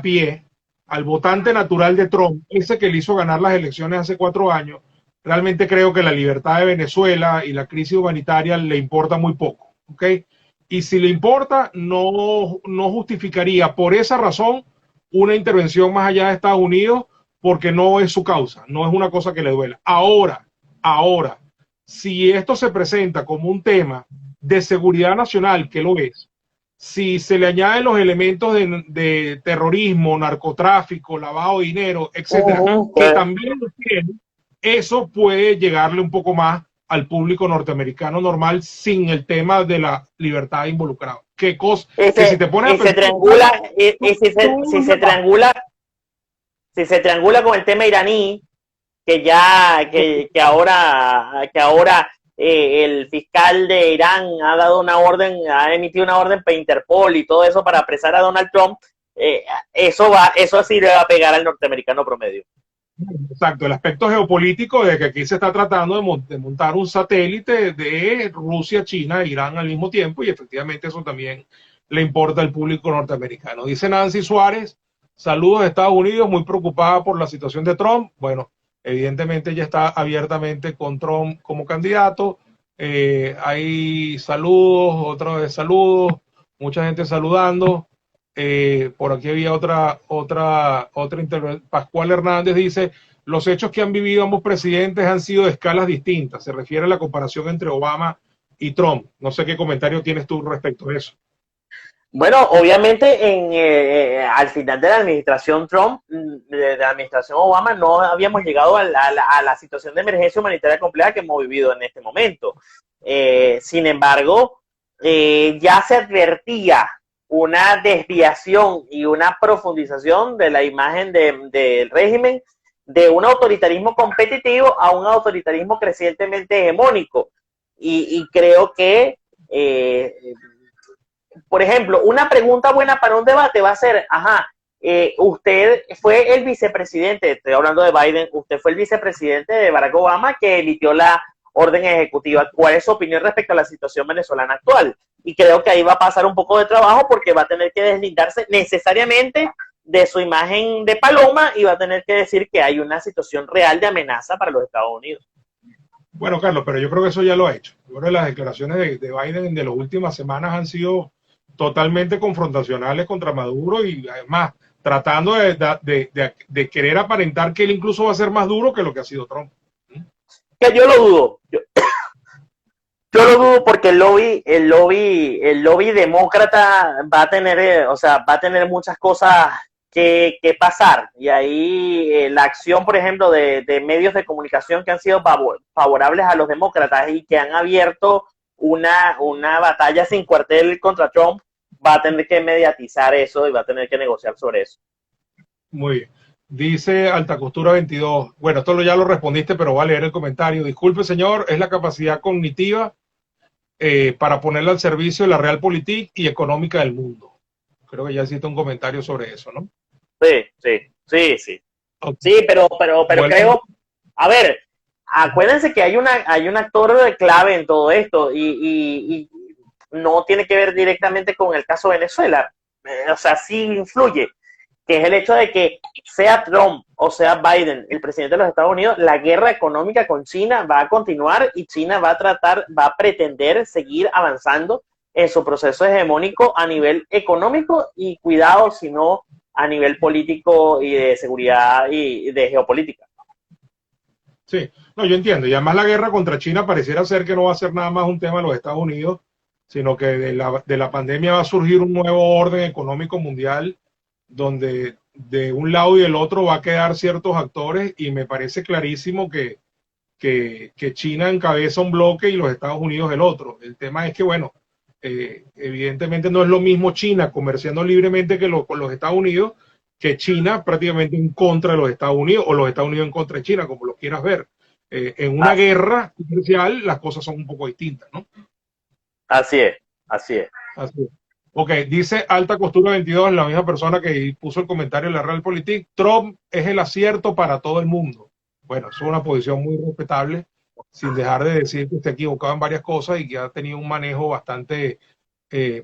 pie, al votante natural de Trump, ese que le hizo ganar las elecciones hace 4 años, realmente creo que la libertad de Venezuela y la crisis humanitaria le importa muy poco, ¿ok? Y si le importa, no justificaría por esa razón una intervención más allá de Estados Unidos, porque no es su causa, no es una cosa que le duela. Ahora, si esto se presenta como un tema de seguridad nacional, que lo es, si se le añaden los elementos de terrorismo, narcotráfico, lavado de dinero, etcétera, que también lo tienen, eso puede llegarle un poco más al público norteamericano normal sin el tema de la libertad involucrada. ¿Qué cosa? Que si te pones si se triangula con el tema iraní, que ahora el fiscal de Irán ha emitido una orden para Interpol y todo eso para apresar a Donald Trump, eso sí le va a pegar al norteamericano promedio. Exacto, el aspecto geopolítico de que aquí se está tratando de montar un satélite de Rusia, China e Irán al mismo tiempo, y efectivamente eso también le importa al público norteamericano. Dice Nancy Suárez, saludos de Estados Unidos, muy preocupada por la situación de Trump. Bueno, evidentemente ella está abiertamente con Trump como candidato. Hay saludos, otra vez saludos, mucha gente saludando. Por aquí había otra intervención. Pascual Hernández dice, los hechos que han vivido ambos presidentes han sido de escalas distintas. Se refiere a la comparación entre Obama y Trump. No sé qué comentario tienes tú respecto a eso. Bueno, obviamente al final de la administración Trump, de la administración Obama, no habíamos llegado a la situación de emergencia humanitaria compleja que hemos vivido en este momento. Sin embargo, ya se advertía una desviación y una profundización de la imagen del régimen, de un autoritarismo competitivo a un autoritarismo crecientemente hegemónico. Y creo que, por ejemplo, una pregunta buena para un debate va a ser, usted fue el vicepresidente, estoy hablando de Biden, usted fue el vicepresidente de Barack Obama que emitió la orden ejecutiva. ¿Cuál es su opinión respecto a la situación venezolana actual? Y creo que ahí va a pasar un poco de trabajo porque va a tener que deslindarse necesariamente de su imagen de paloma y va a tener que decir que hay una situación real de amenaza para los Estados Unidos. Bueno, Carlos, pero yo creo que eso ya lo ha hecho. Yo creo que las declaraciones de Biden de las últimas semanas han sido totalmente confrontacionales contra Maduro y además tratando de querer aparentar que él incluso va a ser más duro que lo que ha sido Trump. Que yo lo dudo. Yo lo dudo porque el lobby demócrata va a tener muchas cosas que pasar. Y ahí la acción, por ejemplo, de medios de comunicación que han sido favorables a los demócratas y que han abierto una batalla sin cuartel contra Trump, va a tener que mediatizar eso y va a tener que negociar sobre eso. Muy bien. Dice Alta Costura 22. Bueno, esto ya lo respondiste, pero voy a leer el comentario. Disculpe, señor, es la capacidad cognitiva para ponerla al servicio de la realpolitik y económica del mundo. Creo que ya hiciste un comentario sobre eso, ¿no? Sí. Ok. Sí, pero Vuelvo. creo, a ver, acuérdense que hay un actor de clave en todo esto y no tiene que ver directamente con el caso de Venezuela. O sea, sí influye, que es el hecho de que sea Trump o sea Biden, el presidente de los Estados Unidos, la guerra económica con China va a continuar y China va a pretender seguir avanzando en su proceso hegemónico a nivel económico y cuidado, si no a nivel político y de seguridad y de geopolítica. Sí, no, yo entiendo. Y además la guerra contra China pareciera ser que no va a ser nada más un tema de los Estados Unidos, sino que de la pandemia va a surgir un nuevo orden económico mundial donde de un lado y del otro va a quedar ciertos actores y me parece clarísimo que China encabeza un bloque y los Estados Unidos el otro. El tema es que, bueno, evidentemente no es lo mismo China comerciando libremente con los Estados Unidos que China prácticamente en contra de los Estados Unidos o los Estados Unidos en contra de China, como lo quieras ver. En una Así, guerra comercial las cosas son un poco distintas, ¿no? así es, así es. Así es. Ok, dice Alta Costura 22, la misma persona que puso el comentario en la Realpolitik, Trump es el acierto para todo el mundo. Bueno, eso es una posición muy respetable, sin dejar de decir que está equivocado en varias cosas y que ha tenido un manejo bastante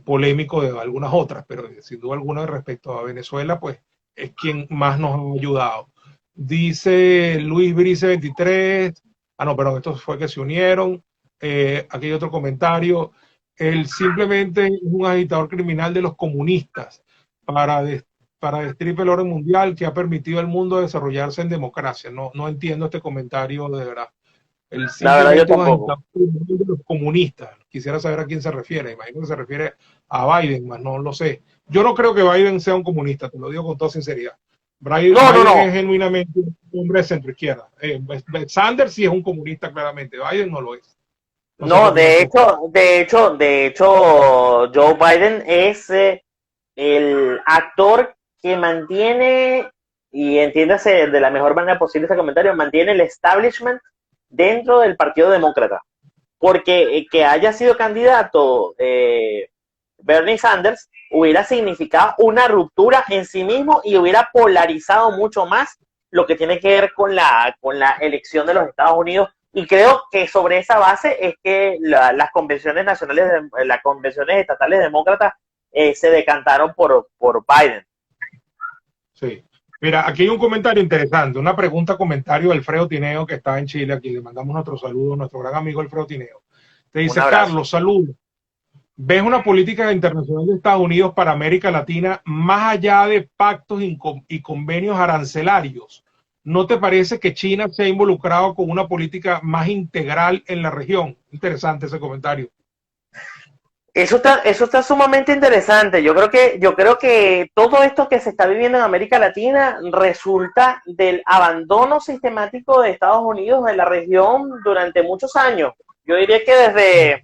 polémico de algunas otras, pero sin duda alguna respecto a Venezuela, pues es quien más nos ha ayudado. Dice Luis Brice 23, no, perdón, esto fue que se unieron. Aquí hay otro comentario. Él simplemente es un agitador criminal de los comunistas para, para destripe el orden mundial que ha permitido al mundo desarrollarse en democracia. No, no entiendo este comentario de verdad. Él La verdad yo simplemente es un tampoco. agitador criminal de los comunistas. Quisiera saber a quién se refiere. Imagino que se refiere a Biden, más no lo sé. Yo no creo que Biden sea un comunista, te lo digo con toda sinceridad. No, no, Biden no. es genuinamente un hombre de centro izquierda. Sanders sí es un comunista claramente, Biden no lo es. No sé qué No, opinas tú. de hecho, Joe Biden es el actor que mantiene, y entiéndase de la mejor manera posible este comentario, mantiene el establishment dentro del Partido Demócrata. Porque que haya sido candidato Bernie Sanders hubiera significado una ruptura en sí mismo y hubiera polarizado mucho más lo que tiene que ver con la elección de los Estados Unidos. Y creo que sobre esa base es que las convenciones nacionales, las convenciones estatales demócratas se decantaron por Biden. Sí. Mira, aquí hay un comentario interesante, una pregunta, comentario de Alfredo Tineo, que está en Chile, aquí le mandamos nuestro saludo a nuestro gran amigo Alfredo Tineo. Te Un dice, abrazo. Carlos, saludos. ¿Ves una política internacional de Estados Unidos para América Latina más allá de pactos y convenios arancelarios? ¿No te parece que China se ha involucrado con una política más integral en la región? Interesante ese comentario. Eso está sumamente interesante. Yo creo que todo esto que se está viviendo en América Latina resulta del abandono sistemático de Estados Unidos de la región durante muchos años. Yo diría que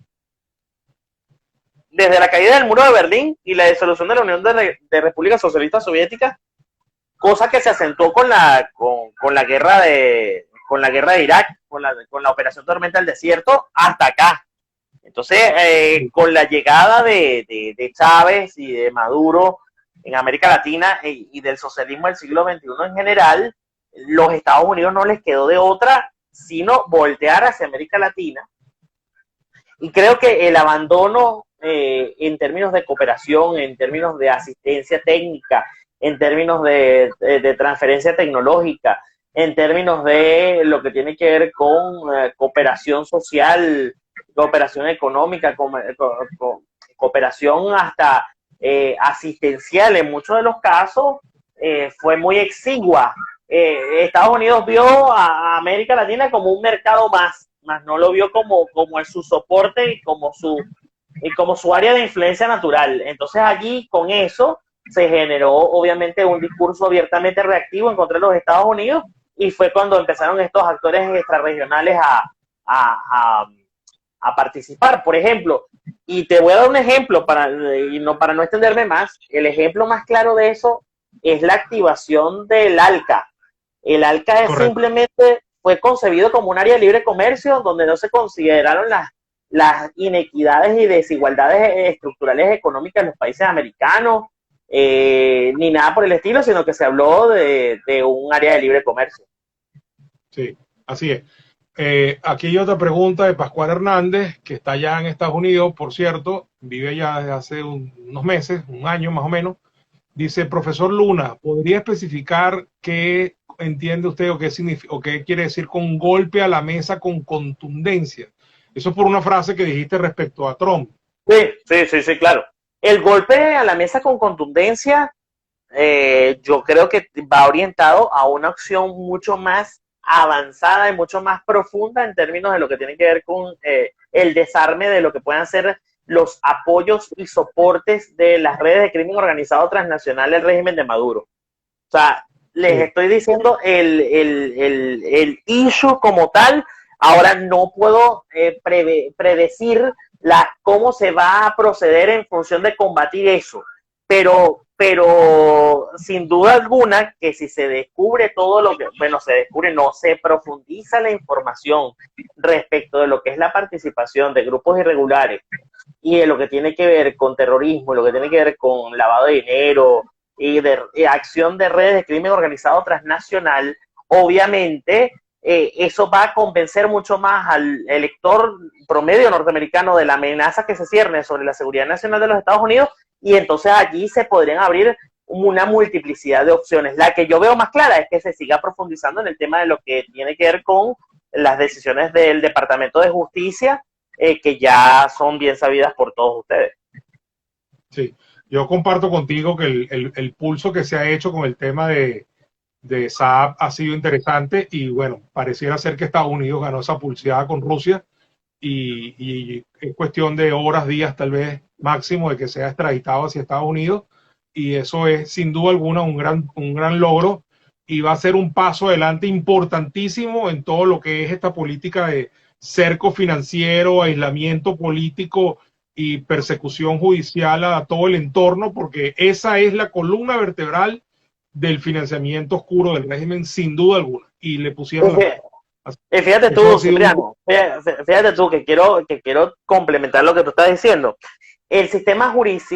desde la caída del muro de Berlín y la disolución de la Unión de Repúblicas Socialistas Soviéticas, cosa que se acentuó con la guerra de Irak, con la operación Tormenta del Desierto, hasta acá. Entonces, con la llegada de Chávez y de Maduro en América Latina y del socialismo del siglo XXI en general, los Estados Unidos no les quedó de otra sino voltear hacia América Latina. Y creo que el abandono en términos de cooperación, en términos de asistencia técnica, en términos de transferencia tecnológica, en términos de lo que tiene que ver con cooperación social, cooperación económica, cooperación hasta asistencial en muchos de los casos, fue muy exigua. Estados Unidos vio a América Latina como un mercado más no lo vio como su soporte y como su área de influencia natural. Entonces allí con eso se generó obviamente un discurso abiertamente reactivo en contra de los Estados Unidos y fue cuando empezaron estos actores extrarregionales a participar. Por ejemplo, y te voy a dar un ejemplo para no extenderme más, el ejemplo más claro de eso es la activación del ALCA. El ALCA es Correcto. simplemente fue concebido como un área de libre comercio donde no se consideraron las inequidades y desigualdades estructurales económicas en los países americanos, ni nada por el estilo, sino que se habló de un área de libre comercio. Sí, así es. Aquí hay otra pregunta de Pascual Hernández, que está allá en Estados Unidos, por cierto, vive ya desde hace unos meses, un año más o menos. Dice, profesor Luna, ¿podría especificar qué entiende usted o qué significa, o qué quiere decir con golpe a la mesa con contundencia? Eso es por una frase que dijiste respecto a Trump. Sí, claro. El golpe a la mesa con contundencia, yo creo que va orientado a una acción mucho más avanzada y mucho más profunda en términos de lo que tiene que ver con el desarme de lo que puedan ser los apoyos y soportes de las redes de crimen organizado transnacional del régimen de Maduro. O sea, les estoy diciendo el issue como tal. Ahora no puedo predecir cómo se va a proceder en función de combatir eso, pero sin duda alguna que si se descubre todo lo que, bueno, se descubre, no, se profundiza la información respecto de lo que es la participación de grupos irregulares y de lo que tiene que ver con terrorismo, lo que tiene que ver con lavado de dinero y de acción de redes de crimen organizado transnacional, obviamente eso va a convencer mucho más al elector promedio norteamericano de la amenaza que se cierne sobre la seguridad nacional de los Estados Unidos, y entonces allí se podrían abrir una multiplicidad de opciones. La que yo veo más clara es que se siga profundizando en el tema de lo que tiene que ver con las decisiones del Departamento de Justicia, que ya son bien sabidas por todos ustedes. Sí, yo comparto contigo que el pulso que se ha hecho con el tema de Saab ha sido interesante y bueno, pareciera ser que Estados Unidos ganó esa pulseada con Rusia y es cuestión de horas, días tal vez máximo de que sea extraditado hacia Estados Unidos, y eso es sin duda alguna un gran logro y va a ser un paso adelante importantísimo en todo lo que es esta política de cerco financiero, aislamiento político y persecución judicial a todo el entorno, porque esa es la columna vertebral del financiamiento oscuro del régimen, sin duda alguna, y le pusieron fíjate tú, Cipriano, fíjate tú que quiero complementar lo que tú estás diciendo. El sistema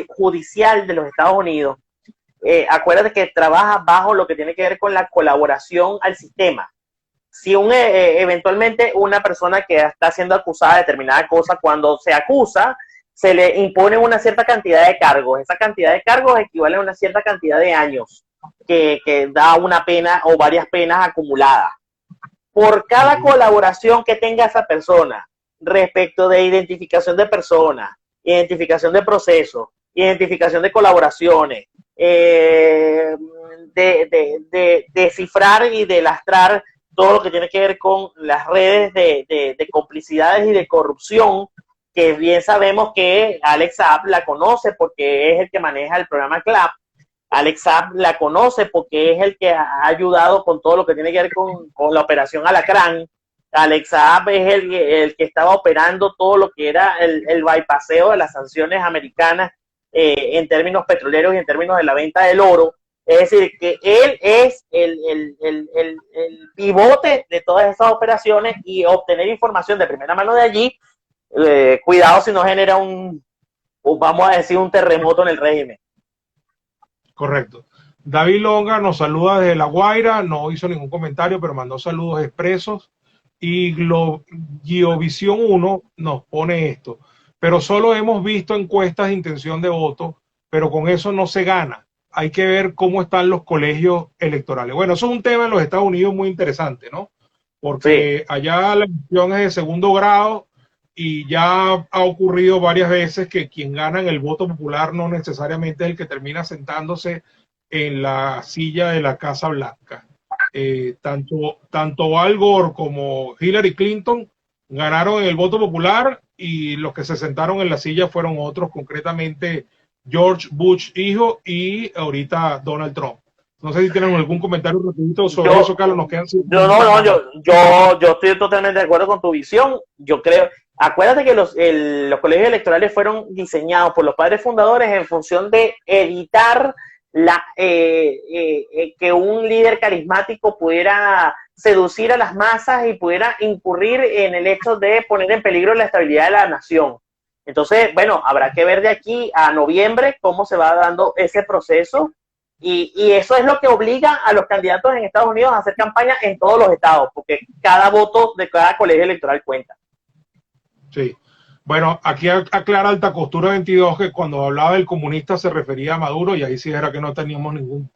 judicial de los Estados Unidos, acuérdate que trabaja bajo lo que tiene que ver con la colaboración al sistema. Si eventualmente una persona que está siendo acusada de determinada cosa, cuando se acusa, se le impone una cierta cantidad de cargos. Esa cantidad de cargos equivale a una cierta cantidad de años que da una pena o varias penas acumuladas. Por cada colaboración que tenga esa persona respecto de identificación de personas, identificación de procesos, identificación de colaboraciones, de cifrar y de lastrar todo lo que tiene que ver con las redes de complicidades y de corrupción, que bien sabemos que Alex Saab la conoce porque es el que maneja el programa CLAP. Alex Saab la conoce porque es el que ha ayudado con todo lo que tiene que ver con la operación Alacrán. Alex Saab es el que estaba operando todo lo que era el bypasseo de las sanciones americanas en términos petroleros y en términos de la venta del oro. Es decir, que él es el pivote de todas esas operaciones, y obtener información de primera mano de allí, cuidado si no genera vamos a decir, un terremoto en el régimen. Correcto. David Longa nos saluda desde La Guaira, no hizo ningún comentario, pero mandó saludos expresos. Y Giovisión 1 nos pone esto: pero solo hemos visto encuestas de intención de voto, pero con eso no se gana. Hay que ver cómo están los colegios electorales. Bueno, eso es un tema en los Estados Unidos muy interesante, ¿no? Porque allá la elección es de segundo grado y ya ha ocurrido varias veces que quien gana en el voto popular no necesariamente es el que termina sentándose en la silla de la Casa Blanca. Tanto Al Gore como Hillary Clinton ganaron en el voto popular, y los que se sentaron en la silla fueron otros, concretamente George Bush hijo y ahorita Donald Trump. No sé si tienen algún comentario rapidito sobre eso, Carlos. Nos quedan yo estoy totalmente de acuerdo con tu visión. Yo creo, acuérdate que los colegios electorales fueron diseñados por los padres fundadores en función de evitar que un líder carismático pudiera seducir a las masas y pudiera incurrir en el hecho de poner en peligro la estabilidad de la nación. Entonces, bueno, habrá que ver de aquí a noviembre cómo se va dando ese proceso y eso es lo que obliga a los candidatos en Estados Unidos a hacer campaña en todos los estados, porque cada voto de cada colegio electoral cuenta. Sí. Bueno, aquí aclara Alta Costura 22 que cuando hablaba del comunista se refería a Maduro y ahí sí era que no teníamos ningún,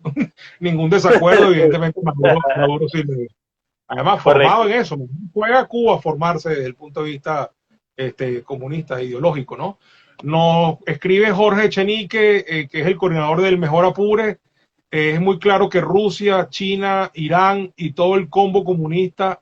ningún desacuerdo. Evidentemente Maduro sí le... Además, formado en eso, juega Cuba a formarse desde el punto de vista comunista, ideológico, ¿no? Nos escribe Jorge Echenique, que es el coordinador del Mejor Apure. Es muy claro que Rusia, China, Irán y todo el combo comunista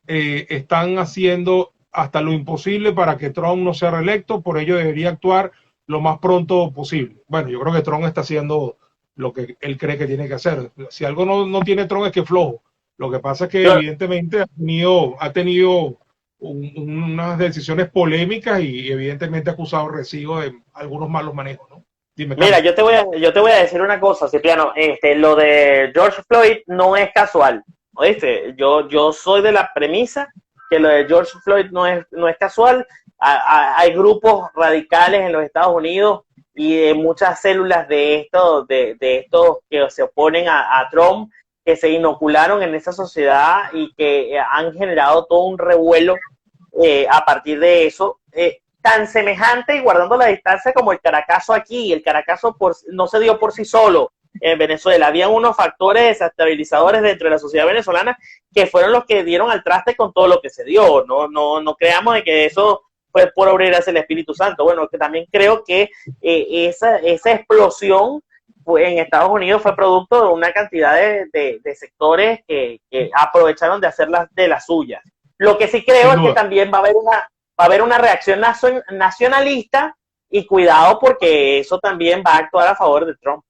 están haciendo hasta lo imposible para que Trump no sea reelecto, por ello debería actuar lo más pronto posible. Bueno, yo creo que Trump está haciendo lo que él cree que tiene que hacer. Si algo no tiene Trump es que es flojo. Lo que pasa es que evidentemente ha tenido unas decisiones polémicas y evidentemente ha acusado recibo de algunos malos manejos, ¿no? Dime, mira, yo te voy a decir una cosa, Cipriano, lo de George Floyd no es casual, ¿oíste? Yo soy de la premisa que lo de George Floyd no es casual. Hay grupos radicales en los Estados Unidos y muchas células de estos que se oponen a Trump, que se inocularon en esa sociedad y que han generado todo un revuelo a partir de eso, tan semejante y guardando la distancia como el Caracazo aquí. El Caracazo no se dio por sí solo en Venezuela. Había unos factores desestabilizadores dentro de la sociedad venezolana que fueron los que dieron al traste con todo lo que se dio. No creamos de que eso fue por obra del Espíritu Santo. Bueno, que también creo que esa explosión en Estados Unidos fue producto de una cantidad de sectores que aprovecharon de hacerlas de las suyas. Lo que sí creo es que también va a haber una reacción nacionalista y cuidado porque eso también va a actuar a favor de Trump.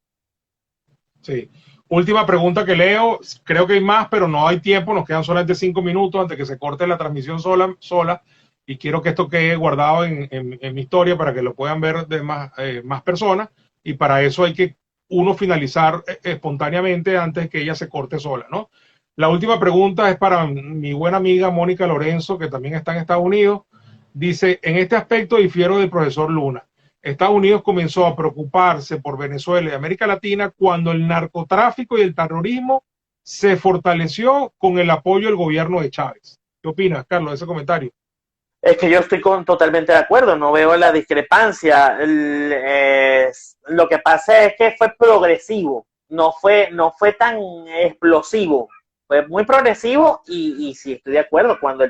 Sí. Última pregunta que leo, creo que hay más, pero no hay tiempo, nos quedan solamente 5 minutos antes que se corte la transmisión sola y quiero que esto quede guardado en mi historia para que lo puedan ver de más personas y para eso hay que uno finalizar espontáneamente antes que ella se corte sola, ¿no? La última pregunta es para mi buena amiga Mónica Lorenzo, que también está en Estados Unidos. Dice, en este aspecto difiero del profesor Luna. Estados Unidos comenzó a preocuparse por Venezuela y América Latina cuando el narcotráfico y el terrorismo se fortaleció con el apoyo del gobierno de Chávez. ¿Qué opinas, Carlos, de ese comentario? Es que yo estoy totalmente de acuerdo, no veo la discrepancia. Lo que pasa es que fue progresivo, no fue tan explosivo. Fue muy progresivo y sí estoy de acuerdo. Cuando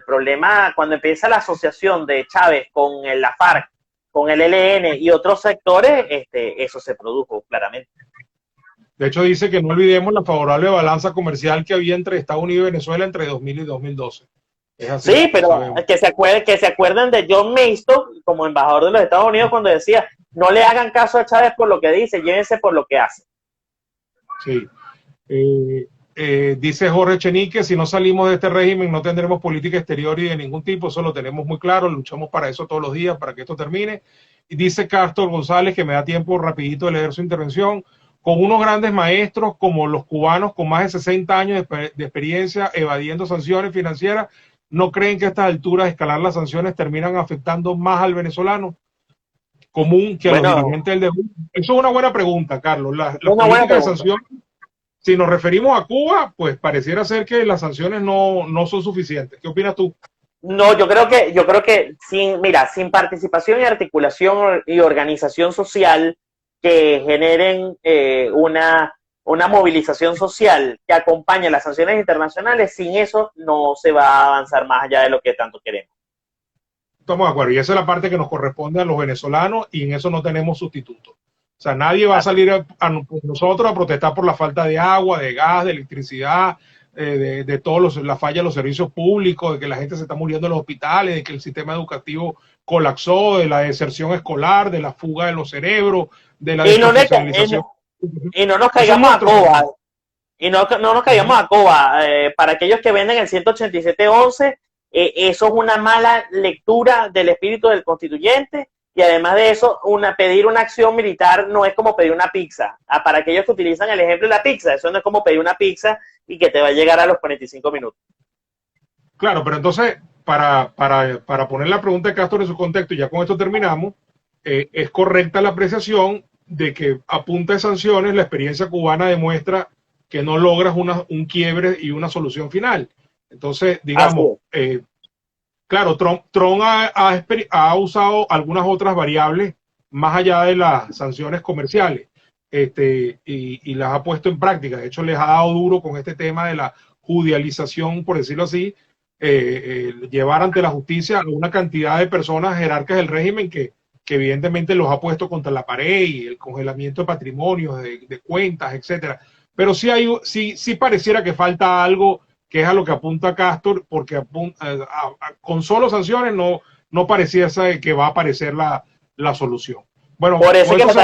empieza la asociación de Chávez con la FARC, con el ELN y otros sectores, eso se produjo claramente. De hecho, dice que no olvidemos la favorable balanza comercial que había entre Estados Unidos y Venezuela entre 2000 y 2012. Es así, sí, pero que se acuerden de John Mayston como embajador de los Estados Unidos cuando decía, no le hagan caso a Chávez por lo que dice, llévense por lo que hace. Sí. Dice Jorge Echenique, si no salimos de este régimen no tendremos política exterior y de ningún tipo, eso lo tenemos muy claro, luchamos para eso todos los días, para que esto termine. Y dice Castro González, que me da tiempo rapidito de leer su intervención, con unos grandes maestros como los cubanos con más de 60 años de experiencia evadiendo sanciones financieras, ¿no creen que a estas alturas escalar las sanciones terminan afectando más al venezolano común que a los dirigentes del DEU? Eso es una buena pregunta, Carlos. Las políticas de sanciones, si nos referimos a Cuba, pues pareciera ser que las sanciones no son suficientes. ¿Qué opinas tú? No, yo creo que sin participación y articulación y organización social que generen una movilización social que acompañe las sanciones internacionales, sin eso no se va a avanzar más allá de lo que tanto queremos. Estamos de acuerdo, y esa es la parte que nos corresponde a los venezolanos y en eso no tenemos sustituto. O sea, nadie va a salir a nosotros a protestar por la falta de agua, de gas, de electricidad, de todos la falla de los servicios públicos, de que la gente se está muriendo en los hospitales, de que el sistema educativo colapsó, de la deserción escolar, de la fuga de los cerebros, de la desprofesionalización. Y no nos caigamos a coba. Y no nos caigamos a coba. Para aquellos que venden el 187.11, eso es una mala lectura del espíritu del constituyente. Y además de eso, pedir una acción militar no es como pedir una pizza. Para aquellos que utilizan el ejemplo de la pizza, eso no es como pedir una pizza y que te va a llegar a los 45 minutos. Claro, pero entonces, para poner la pregunta de Castro en su contexto, y ya con esto terminamos, es correcta la apreciación de que a punta de sanciones la experiencia cubana demuestra que no logras un quiebre y una solución final. Entonces, digamos, claro, Trump ha usado algunas otras variables más allá de las sanciones comerciales, y las ha puesto en práctica. De hecho, les ha dado duro con este tema de la judicialización, por decirlo así, llevar ante la justicia a una cantidad de personas jerarcas del régimen que evidentemente los ha puesto contra la pared, y el congelamiento de patrimonios, de cuentas, etcétera. Pero sí pareciera que falta algo, que es a lo que apunta Castor, porque con solo sanciones no pareciera que va a aparecer la solución. Bueno, por eso es que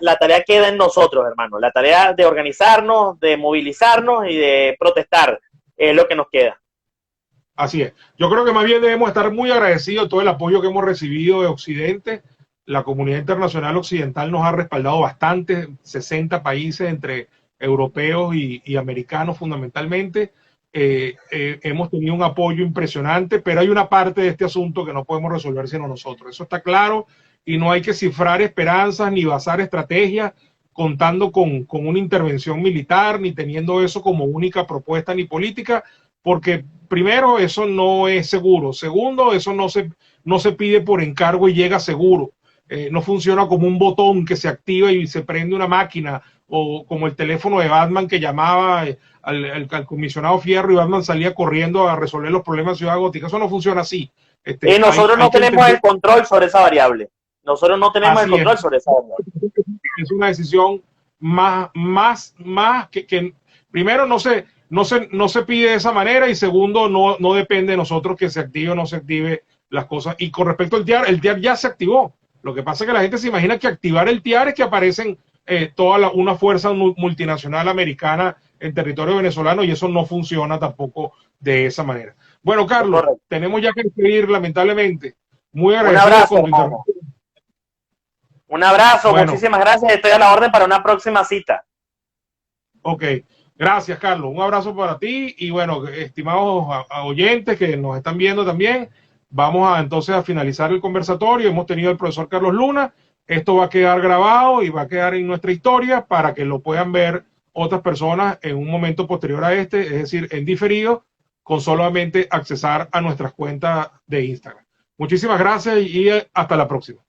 la tarea queda en nosotros, hermano. La tarea de organizarnos, de movilizarnos y de protestar es lo que nos queda. Así es. Yo creo que más bien debemos estar muy agradecidos de todo el apoyo que hemos recibido de Occidente. La comunidad internacional occidental nos ha respaldado bastante, 60 países entre europeos y americanos fundamentalmente. Hemos tenido un apoyo impresionante, pero hay una parte de este asunto que no podemos resolver sino nosotros. Eso está claro, y no hay que cifrar esperanzas ni basar estrategias contando con una intervención militar, ni teniendo eso como única propuesta ni política, porque primero, eso no es seguro. Segundo, eso no se pide por encargo y llega seguro. No funciona como un botón que se activa y se prende una máquina, o como el teléfono de Batman que llamaba al comisionado Fierro y Batman salía corriendo a resolver los problemas de Ciudad Gótica. Eso no funciona así. Y nosotros no tenemos el control sobre esa variable. Nosotros no tenemos el control sobre esa variable. Es una decisión más que primero no se pide de esa manera, y segundo, no depende de nosotros que se active o no se active las cosas. Y con respecto al TIAR, el TIAR ya se activó. Lo que pasa es que la gente se imagina que activar el TIAR es que aparecen una fuerza multinacional americana en territorio venezolano, y eso no funciona tampoco de esa manera. Bueno, Carlos, tenemos ya que despedir, lamentablemente. Muy agradecido con tu intervención. Un abrazo, bueno, muchísimas gracias. Estoy a la orden para una próxima cita. Ok. Gracias, Carlos. Un abrazo para ti, y bueno, estimados oyentes que nos están viendo también, vamos entonces a finalizar el conversatorio. Hemos tenido al profesor Carlos Luna. Esto va a quedar grabado y va a quedar en nuestra historia para que lo puedan ver otras personas en un momento posterior a este, es decir, en diferido, con solamente accesar a nuestras cuentas de Instagram. Muchísimas gracias y hasta la próxima.